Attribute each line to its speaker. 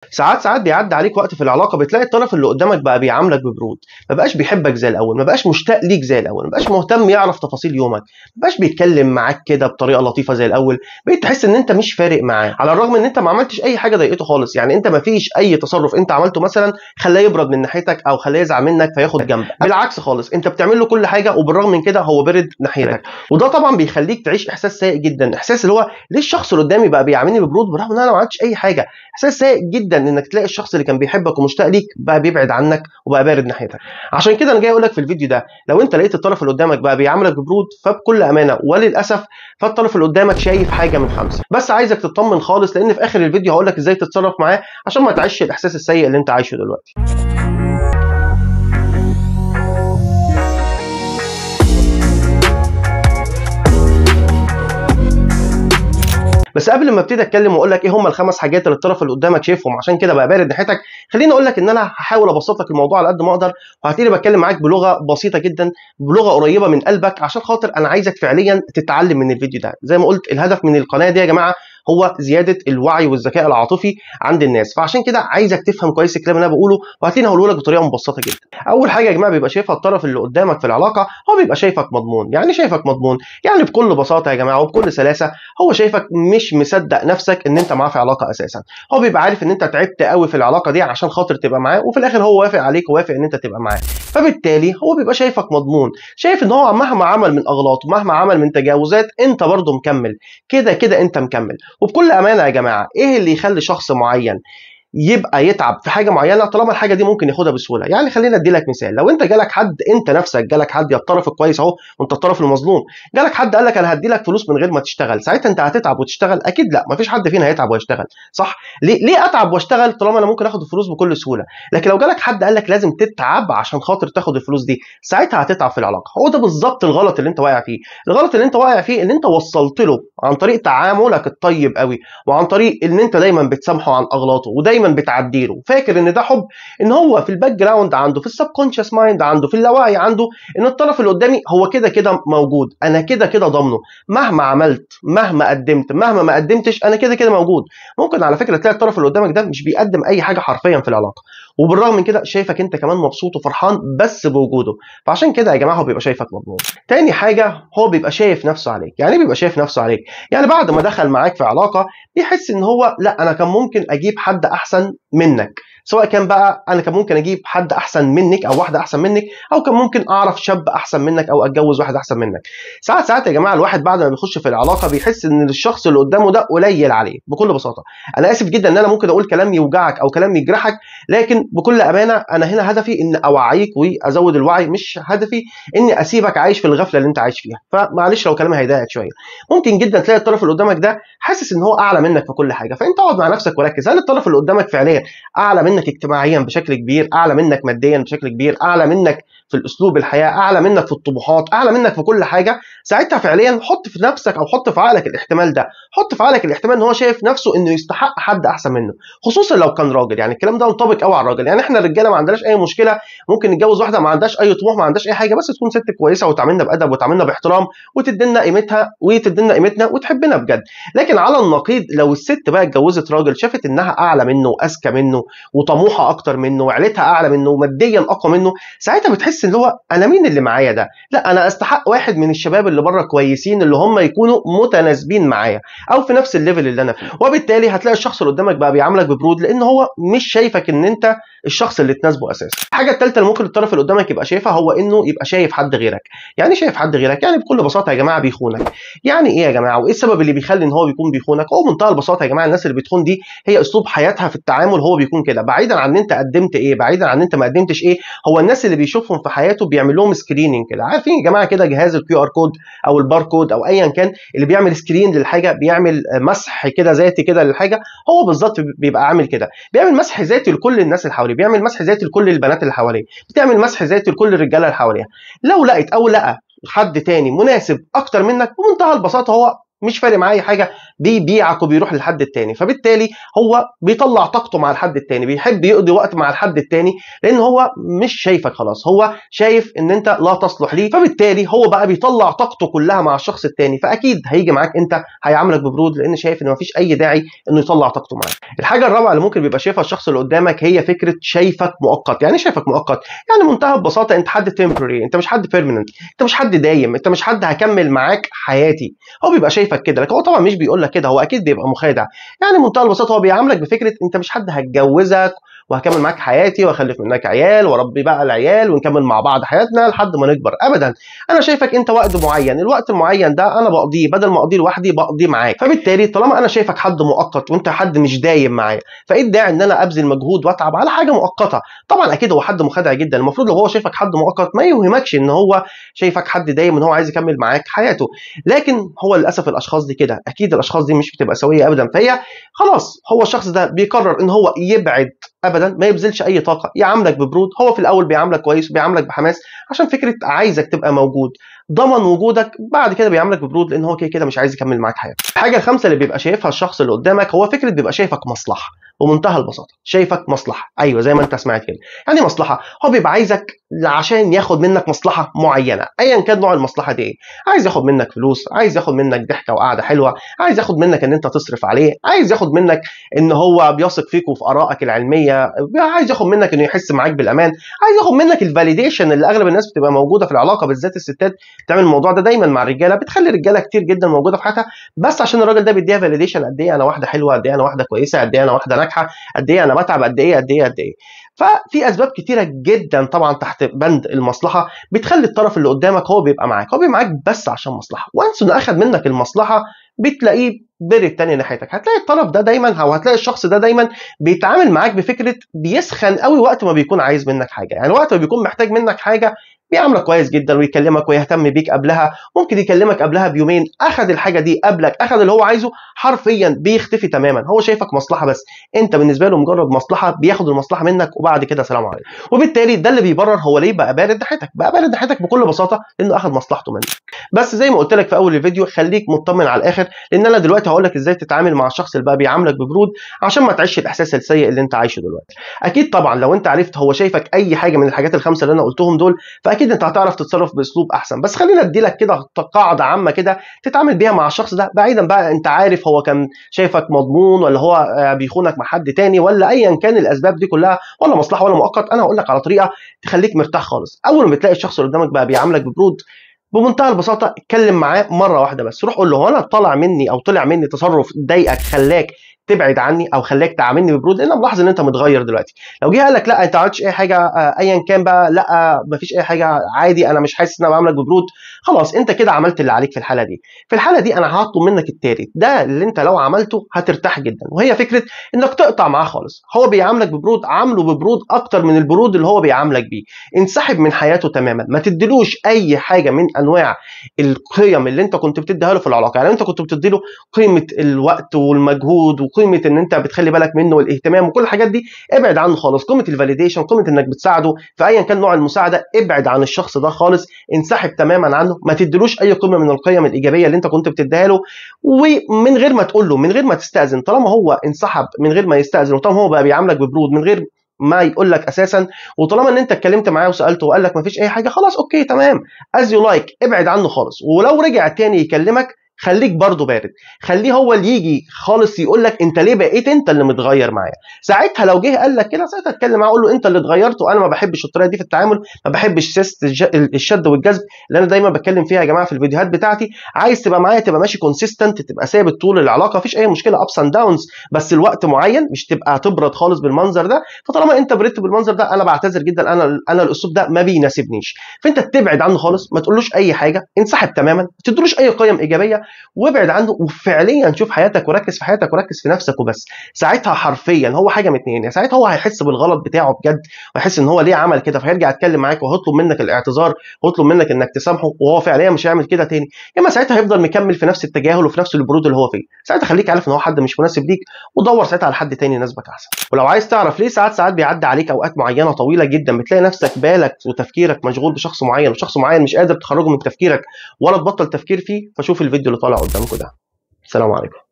Speaker 1: ساعات بيعدي عليك وقت في العلاقه بتلاقي الطرف اللي قدامك بقى بيعاملك ببرود، ما بقاش بيحبك زي الاول، ما بقاش مشتاق ليك زي الاول، ما بقاش مهتم يعرف تفاصيل يومك، ما بقاش بيتكلم معاك كده بطريقه لطيفه زي الاول، بقيت تحس ان انت مش فارق معاه، على الرغم ان انت ما عملتش اي حاجه ضايقته خالص، يعني انت ما فيش اي تصرف انت عملته مثلا خلاه يبرد من ناحيتك او خلاه يزعل منك فياخد جنب، بالعكس خالص انت بتعمل له كل حاجه وبالرغم من كده هو برد ناحيتك، وده طبعا بيخليك تعيش احساس سيء جدا، احساس اللي هو ليه الشخص اللي قدامي بقى بيعاملني ببرود برغم ان انا ما عملتش اي حاجه، احساس سيء جدا انك تلاقي الشخص اللي كان بيحبك ومشتاق ليك بقى بيبعد عنك وبقى بارد ناحيتك. عشان كده انا جاي اقول لك في الفيديو ده لو انت لقيت الطرف اللي قدامك بقى بيعاملك ببرود فبكل امانه وللاسف فالطرف اللي قدامك شايف حاجه من خمسه، بس عايزك تطمن خالص لان في اخر الفيديو هقول لك ازاي تتصرف معاه عشان ما تعيش الاحساس السيء اللي انت عايشه دلوقتي. بس قبل ما ابتدي اتكلم واقول لك ايه هم الخمس حاجات اللي الطرف اللي قدامك شايفهم عشان كده بقى بارد ناحيتك، خليني اقول لك ان انا هحاول ابسط لك الموضوع على قد ما اقدر، وهتلاقيني بتكلم معاك بلغه بسيطه جدا، بلغه قريبه من قلبك، عشان خاطر انا عايزك فعليا تتعلم من الفيديو ده. زي ما قلت الهدف من القناه دي يا جماعه هو زياده الوعي والذكاء العاطفي عند الناس، فعشان كده عايزك تفهم كويس الكلام اللي انا بقوله وهتلاقيني هقوله لك بطريقه مبسطه جدا. اول حاجه يا جماعه بيبقى شايفها الطرف اللي قدامك في العلاقه هو بيبقى شايفك مضمون، يعني شايفك مضمون يعني بكل بساطه يا جماعه وبكل سلاسه هو شايفك مش مصدق نفسك ان انت معاه في علاقه اساسا، هو بيبقى عارف ان انت تعبت قوي في العلاقه دي عشان خاطر تبقى معاه وفي الاخر هو وافق عليك ووافق ان انت تبقى معاه، فبالتالي هو بيبقى شايفك مضمون، شايف ان هو مهما عمل من اغلاط ومهما عمل من تجاوزات انت برضه مكمل، كده كده انت مكمل. وبكل امانه يا جماعه ايه اللي يخلي شخص معين يبقى يتعب في حاجه معينه طالما الحاجه دي ممكن ياخدها بسهوله؟ يعني خلينا ادي لك مثال، لو انت جالك حد، انت نفسك جالك حد يا الطرف الكويس اهو وانت الطرف المظلوم، جالك حد قال لك انا هدي لك فلوس من غير ما تشتغل، ساعتها انت هتتعب وتشتغل؟ اكيد لا، مفيش حد فينا هيتعب ويشتغل، صح؟ ليه اتعب واشتغل طالما انا ممكن اخد الفلوس بكل سهوله؟ لكن لو جالك حد قال لك لازم تتعب عشان خاطر تاخد الفلوس دي، ساعتها هتتعب في العلاقه. هو ده بالظبط الغلط اللي انت واقع فيه، الغلط اللي انت واقع فيه ان انت وصلت له عن طريق تعاملك الطيب قوي وعن طريق ان انت دايما بتسامحه عن اغلاطه ودايما بتعدي له، فاكر ان ده حب، ان هو في الباك جراوند عنده، في السبكونشس مايند عنده، في اللاوعي عنده، ان الطرف اللي قدامي هو كده كده موجود، انا كده كده ضامنه، مهما عملت مهما قدمت مهما ما قدمتش انا كده كده موجود. ممكن على فكره تلاقي الطرف اللي قدامك ده مش بيقدم اي حاجه حرفيا في العلاقه وبالرغم من كده شايفك انت كمان مبسوط وفرحان بس بوجوده، فعشان كده يا جماعه هو بيبقى شايفك مضمون. تاني حاجه هو بيبقى شايف نفسه عليك، يعني بيبقى شايف نفسه عليك، يعني بعد ما دخل معاك في علاقه بيحس ان هو لا انا كان ممكن اجيب حد احسن منك، سواء كان بقى انا كان ممكن اجيب حد احسن منك او واحده احسن منك، او كان ممكن اعرف شاب احسن منك او اتجوز واحد احسن منك. ساعات يا جماعه الواحد بعد ما بيخش في العلاقه بيحس ان الشخص اللي قدامه ده قليل عليه بكل بساطه. انا اسف جدا ان انا ممكن اقول كلام يوجعك او كلام يجرحك، لكن بكل امانه انا هنا هدفي ان اوعيك وازود الوعي، مش هدفي اني اسيبك عايش في الغفله اللي انت عايش فيها، فمعلش لو كلامي هيضايقك شويه. ممكن جدا تلاقي الطرف اللي قدامك ده حاسس ان هو اعلى منك في كل حاجه، فانت اقعد مع نفسك وركز، هل الطرف اللي قدامك فعليا اعلى منك اجتماعيا بشكل كبير، اعلى منك ماديا بشكل كبير، اعلى منك في الاسلوب الحياه، اعلى منك في الطموحات، اعلى منك في كل حاجه؟ ساعتها فعليا حط في نفسك او حط في عقلك الاحتمال ده، حط في عقلك الاحتمال ان هو شايف نفسه انه يستحق حد احسن منه، خصوصا لو كان راجل، يعني الكلام ده ينطبق قوي على الراجل، يعني احنا الرجاله ما عندناش اي مشكله ممكن نتجوز واحده ما عندهاش اي طموح ما عندهاش اي حاجه، بس تكون ست كويسه وتعاملنا بادب وتعاملنا باحترام وتدينا قيمتها وتدينا قيمتنا وتحبنا بجد. لكن على النقيض لو الست بقى اتجوزت راجل شافت انها اعلى منه واذكى منه وطموحه اكتر منه وعيلتها اعلى منه وماديا اقوى منه، ساعتها بتحس ان هو انا مين اللي معايا ده؟ لا انا استحق واحد من الشباب اللي بره كويسين اللي هم يكونوا متناسبين معايا او في نفس الليفل اللي انا فيه، وبالتالي هتلاقي الشخص اللي قدامك بقى بيعاملك ببرود لان هو مش شايفك ان انت الشخص اللي تناسبه اساسا. الحاجه الثالثه اللي ممكن الطرف اللي قدامك يبقى شايفها هو انه يبقى شايف حد غيرك. يعني شايف حد غيرك يعني بكل بساطه يا جماعه بيخونك. يعني ايه يا جماعه وايه السبب اللي بيخلي ان هو بيكون بيخونك؟ هو منتهى البساطه يا جماعه الناس اللي بتخون دي هي اسلوب حياتها في التعامل، هو بيكون كده بعيدا عن ان انت قدمت ايه، بعيدا عن ان انت ما قدمتش ايه، هو الناس اللي بيشوفهم في حياته بيعمل لهم سكريننج كده، عارفين يا جماعه كده جهاز الكيو ار كود او الباركود او ايا كان اللي بيعمل سكرين للحاجه، بيعمل مسح كده ذاتي كده للحاجه، هو بالظبط بيبقى عامل كده، بيعمل مسح ذاتي لكل الناس اللي حواليه، بيعمل مسح ذاتي لكل البنات اللي حواليه، بتعمل مسح ذاتي لكل الرجاله اللي حواليها. لو لقيت او لقى حد تاني مناسب اكتر منك بمنتهى البساطه هو مش فارق معاه اي حاجه، بيبيعك وبيروح للحد التاني. فبالتالي هو بيطلع طاقته مع الحد التاني، بيحب يقضي وقت مع الحد التاني، لان هو مش شايفك خلاص، هو شايف ان انت لا تصلح ليه، فبالتالي هو بقى بيطلع طاقته كلها مع الشخص التاني، فاكيد هيجي معاك انت هيعاملك ببرود، لان شايف ان مفيش اي داعي انه يطلع طاقته معاك. الحاجه الرابعه اللي ممكن بيبقى شايفها الشخص اللي قدامك هي فكره شايفك مؤقت. يعني شايفك مؤقت يعني منتهى البساطه انت حد تمبرري، انت مش حد بيرمننت، انت مش حد دايم، انت مش حد هكمل معاك حياتي. هو بيبقى شايفك كده، لكن هو طبعا مش بيقول لك كده، هو اكيد بيبقى مخادع. يعني منتهى البساطه هو بيعاملك بفكره انت مش حد هتجوزك وهكمل معاك حياتي واخلف منك عيال واربي بقى العيال ونكمل مع بعض حياتنا لحد ما نكبر، ابدا. انا شايفك انت وقت معين، الوقت المعين ده انا بقضيه بدل ما اقضيه لوحدي بقضيه معاك. فبالتالي طالما انا شايفك حد مؤقت وانت حد مش دايم معايا، فايه الداعي ان انا ابذل مجهود واتعب على حاجه مؤقته؟ طبعا اكيد هو حد مخادع جدا. المفروض لو هو شايفك حد مؤقت ما يوهمكش ان هو شايفك حد دايم ان هو عايز يكمل معاك حياته، لكن هو للاسف الاشخاص دي كده، اكيد الاشخاص دي مش بتبقى سويه ابدا. فهي خلاص هو الشخص ده بيقرر ان هو يبعد ابدا، ما يبذلش اي طاقه، يعاملك ببرود. هو في الاول بيعاملك كويس وبيعاملك بحماس عشان فكره عايزك تبقى موجود، ضمن وجودك، بعد كده بيعاملك ببرود لان هو كده كده مش عايز يكمل معاك حياته. الحاجه الخامسه اللي بيبقى شايفها الشخص اللي قدامك هو فكره بيبقى شايفك مصلحه، بمنتهى البساطه شايفك مصلحه. ايوه زي ما انت سمعت كده، يعني مصلحه. هو بيبقى عايزك عشان ياخد منك مصلحه معينه، ايا كان نوع المصلحه دي ايه. عايز ياخد منك فلوس، عايز ياخد منك ضحكه وقعده حلوه، عايز ياخد منك ان انت تصرف عليه، عايز ياخد منك ان هو بيثق فيك وفي ارائك العلميه، عايز ياخد منك انه يحس معاك بالامان، عايز ياخد منك الفاليديشن اللي اغلب الناس بتبقى موجوده في العلاقه، بالذات الستات بتعمل الموضوع ده دايما مع الرجاله، بتخلي رجاله كتير جدا موجوده في حياتها بس عشان الراجل ده بيديها فاليديشن، قد ايه انا واحده حلوه، قد ايه انا واحده كويسه، قد ايه انا واحده ناجحه، قد ايه انا بتعب، قد ايه قد ايه قد ايه. ففي اسباب كتيره جدا طبعا تحت بند المصلحه بتخلي الطرف اللي قدامك هو بيبقى معاك، هو بيبقى معاك بس عشان مصلحه. وانس انه اخذ منك المصلحه بتلاقيه برد تاني ناحيتك. هتلاقي الطرف ده دايما او هتلاقي الشخص ده دايما بيتعامل معاك بفكره بيسخن قوي وقت ما بيكون عايز منك حاجه. يعني وقت ما بيكون محتاج منك حاجه بيعاملك كويس جدا ويكلمك ويهتم بيك قبلها، ممكن يكلمك قبلها بيومين، اخذ الحاجه دي قبلك، اخذ اللي هو عايزه، حرفيا بيختفي تماما. هو شايفك مصلحه بس، انت بالنسبه له مجرد مصلحه، بياخد المصلحه منك وبعد كده سلام عليكم. وبالتالي ده اللي بيبرر هو ليه بقى بارد ناحيتك. بقى بارد ناحيتك بكل بساطه لانه اخذ مصلحته منك. بس زي ما قلت لك في اول الفيديو خليك مطمن على الاخر، لان انا دلوقتي هقول لك ازاي تتعامل مع الشخص اللي بقى بيعاملك ببرود عشان ما تعيش الاحساس السيء اللي انت عايشه دلوقتي. اكيد طبعا لو انت عرفت هو شايفك اي حاجه من الحاجات الخمسه اللي انا قلتهم دول، فاكيد انت هتعرف تتصرف باسلوب احسن. بس خلينا ادي لك كده قاعده عامه كده تتعامل بيها مع الشخص ده، بعيدا بقى انت عارف هو كان شايفك مضمون ولا هو بيخونك مع حد تاني ولا ايا كان الاسباب دي كلها، ولا مصلحه ولا مؤقت. انا هقول لك على طريقه تخليك مرتاح خالص. اول ما بتلاقي الشخص اللي قدامك بقى بيعاملك ببرود، بمنتهى البساطه اتكلم معاه مره واحده بس، روح قول له هو انا طلع مني تصرف ضايقك خلاك تبعد عني او خلاك تعاملني ببرود؟ لان انا ملاحظ ان انت متغير دلوقتي. لو جه قال لك لا انت ما عملتش اي حاجه ايا كان بقى، لا مفيش اي حاجه عادي انا مش حاسس ان انا بعاملك ببرود، خلاص انت كده عملت اللي عليك في الحاله دي. في الحاله دي انا هطلب منك التالت، ده اللي انت لو عملته هترتاح جدا، وهي فكره انك تقطع معاه خالص. هو بيعاملك ببرود، عامله ببرود اكتر من البرود اللي هو بيعاملك بيه. انسحب من حياته تماما، ما تديلوش اي حاجه من انواع القيم اللي انت كنت بتديها له في العلاقه. يعني انت كنت بتدي له قيمه الوقت والمجهود وقيمه ان انت بتخلي بالك منه والاهتمام وكل الحاجات دي، ابعد عنه خالص. قيمه الفاليديشن، قيمه انك بتساعده في ايا كان نوع المساعده، ابعد عن الشخص ده خالص، انسحب تماما عنه، ما تديلوش اي قيمه من القيم الايجابيه اللي انت كنت بتديها له، ومن غير ما تقول له، من غير ما تستاذن. طالما هو انسحب من غير ما يستاذن، وطالما هو بقى بيعاملك ببرود من غير ما يقول لك اساسا، وطالما ان انت اتكلمت معاه وسالته وقال لك مفيش اي حاجه، خلاص اوكي تمام، از يو لايك، ابعد عنه خالص. ولو رجع تاني يكلمك خليك برضه بارد، خليه هو اللي يجي خالص يقول لك انت ليه بقيت انت اللي متغير معايا. ساعتها لو جه قال لك كده، ساعتها اتكلم معاه قول له انت اللي اتغيرت، وانا ما بحبش الطريقه دي في التعامل، ما بحبش سياسه الشد والجذب اللي انا دايما بتكلم فيها يا جماعه في الفيديوهات بتاعتي. عايز تبقى معايا تبقى ماشي كونسيستنت، تبقى ثابت طول العلاقه، مفيش اي مشكله، ابس اند داونز، بس الوقت معين، مش تبقى تبرد خالص بالمنظر ده. فطالما انت بردت بالمنظر ده انا بعتذر جدا، انا الاسلوب ده ما بيناسبنيش. فانت تبعد عنه خالص، ما تقولوش اي حاجه، انسحب تماما، ما تدلوش اي قيم ايجابيه، وابعد عنه وفعليا شوف حياتك وركز في حياتك وركز في نفسك وبس. ساعتها حرفيا هو حاجه من اتنين، يعني ساعتها هو هيحس بالغلط بتاعه بجد، ويحس ان هو ليه عمل كده، فهيرجع يتكلم معاك وهيطلب منك الاعتذار ويطلب منك انك تسامحه، وهو فعليا مش هيعمل كده تاني. يا اما ساعتها هيفضل مكمل في نفس التجاهل وفي نفس البرود اللي هو فيه. ساعتها خليك عارف ان هو حد مش مناسب ليك، ودور ساعتها على حد تاني يناسبك احسن. ولو عايز تعرف ليه ساعات بيعدي عليك اوقات معينه طويله جدا بتلاقي نفسك بالك وتفكيرك مشغول بشخص معين، وشخص معين مش قادر تخرجه من تفكيرك ولا تبطل تفكير فيه، فشوف الفيديو اللي طالع قدامكم ده. السلام عليكم.